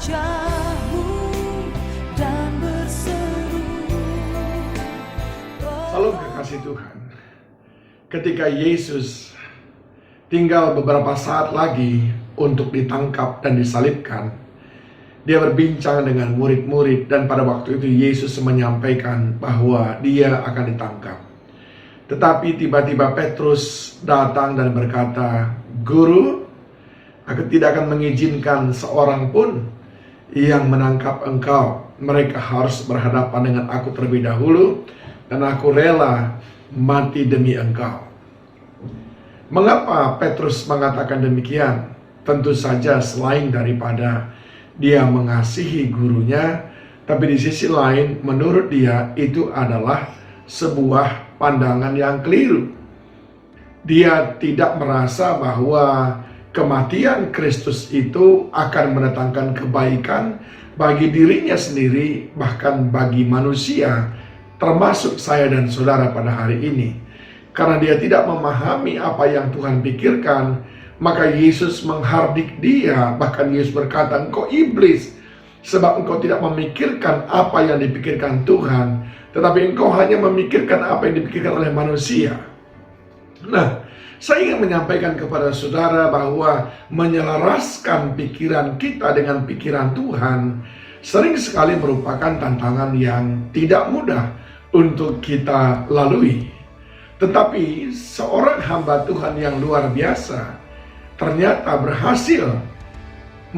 wajah-Mu dan berseru. Salam kekasih Tuhan. Ketika Yesus tinggal beberapa saat lagi untuk ditangkap dan disalibkan, dia berbincang dengan murid-murid, dan pada waktu itu Yesus menyampaikan bahwa dia akan ditangkap. Tetapi tiba-tiba Petrus datang dan berkata, "Guru, aku tidak akan mengizinkan seorang pun yang menangkap engkau. Mereka harus berhadapan dengan aku terlebih dahulu, dan aku rela mati demi engkau." Mengapa Petrus mengatakan demikian? Tentu saja selain daripada dia mengasihi gurunya, tapi di sisi lain menurut dia itu adalah sebuah pandangan yang keliru. Dia tidak merasa bahwa kematian Kristus itu akan mendatangkan kebaikan bagi dirinya sendiri, bahkan bagi manusia, termasuk saya dan saudara pada hari ini. Karena dia tidak memahami apa yang Tuhan pikirkan, maka Yesus menghardik dia. Bahkan Yesus berkata, "Engkau iblis, sebab engkau tidak memikirkan apa yang dipikirkan Tuhan, tetapi engkau hanya memikirkan apa yang dipikirkan oleh manusia." Nah, saya ingin menyampaikan kepada saudara bahwa menyelaraskan pikiran kita dengan pikiran Tuhan sering sekali merupakan tantangan yang tidak mudah untuk kita lalui. Tetapi seorang hamba Tuhan yang luar biasa ternyata berhasil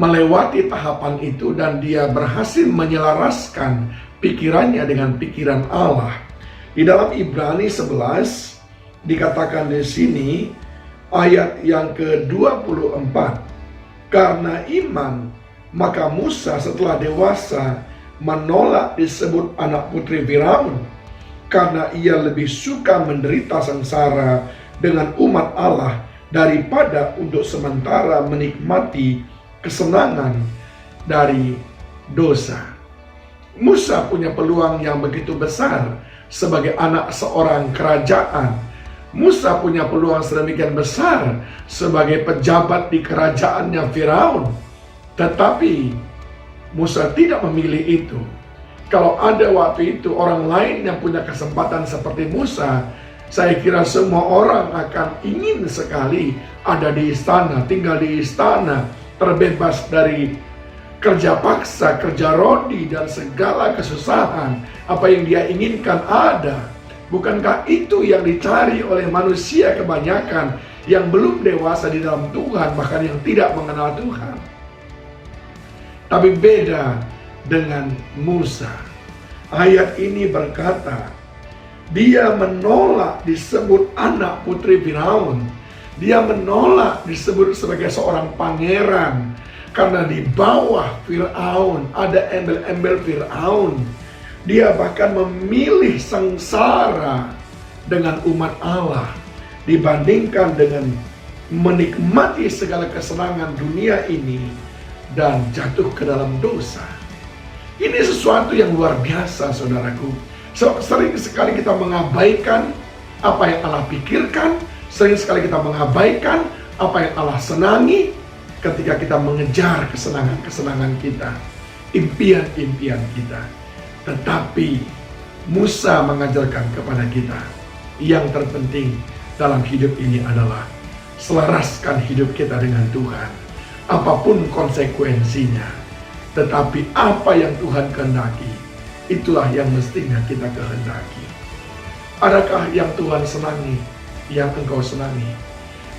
melewati tahapan itu, dan dia berhasil menyelaraskan pikirannya dengan pikiran Allah. Di dalam Ibrani 11 dikatakan di sini ayat yang ke-24, "Karena iman, maka Musa setelah dewasa menolak disebut anak putri Firaun, karena ia lebih suka menderita sengsara dengan umat Allah daripada untuk sementara menikmati kesenangan dari dosa." Musa punya peluang yang begitu besar sebagai anak seorang kerajaan. Musa punya peluang sedemikian besar sebagai pejabat di kerajaannya Firaun. Tetapi Musa tidak memilih itu. Kalau ada waktu itu orang lain yang punya kesempatan seperti Musa, saya kira semua orang akan ingin sekali ada di istana, tinggal di istana, terbebas dari kerja paksa, kerja rodi, dan segala kesusahan. Apa yang dia inginkan ada. Bukankah itu yang dicari oleh manusia kebanyakan yang belum dewasa di dalam Tuhan, bahkan yang tidak mengenal Tuhan? Tapi beda dengan Musa. Ayat ini berkata, dia menolak disebut anak putri Firaun. Dia menolak disebut sebagai seorang pangeran. Karena di bawah Firaun ada embel-embel Firaun. Dia bahkan memilih sengsara dengan umat Allah dibandingkan dengan menikmati segala kesenangan dunia ini dan jatuh ke dalam dosa. Ini sesuatu yang luar biasa, saudaraku. Sering sekali kita mengabaikan apa yang Allah pikirkan, sering sekali kita mengabaikan apa yang Allah senangi ketika kita mengejar kesenangan-kesenangan kita, impian-impian kita. Tetapi Musa mengajarkan kepada kita, yang terpenting dalam hidup ini adalah selaraskan hidup kita dengan Tuhan, apapun konsekuensinya. Tetapi apa yang Tuhan kehendaki, itulah yang mestinya kita kehendaki. Adakah yang Tuhan senangi, yang engkau senangi?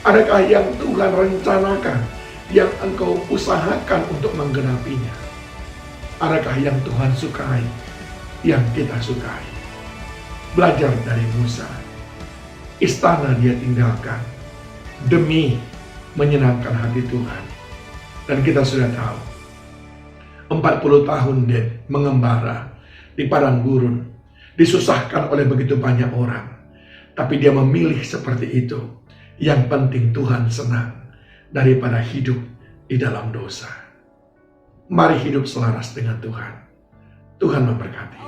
Adakah yang Tuhan rencanakan, yang engkau usahakan untuk menggenapinya? Adakah yang Tuhan sukai, yang kita sukai? Belajar dari Musa. Istana dia tinggalkan demi menyenangkan hati Tuhan. Dan kita sudah tahu, 40 tahun dia mengembara di padang gurun, disusahkan oleh begitu banyak orang. Tapi dia memilih seperti itu. Yang penting Tuhan senang daripada hidup di dalam dosa. Mari hidup selaras dengan Tuhan. Tuhan memberkati.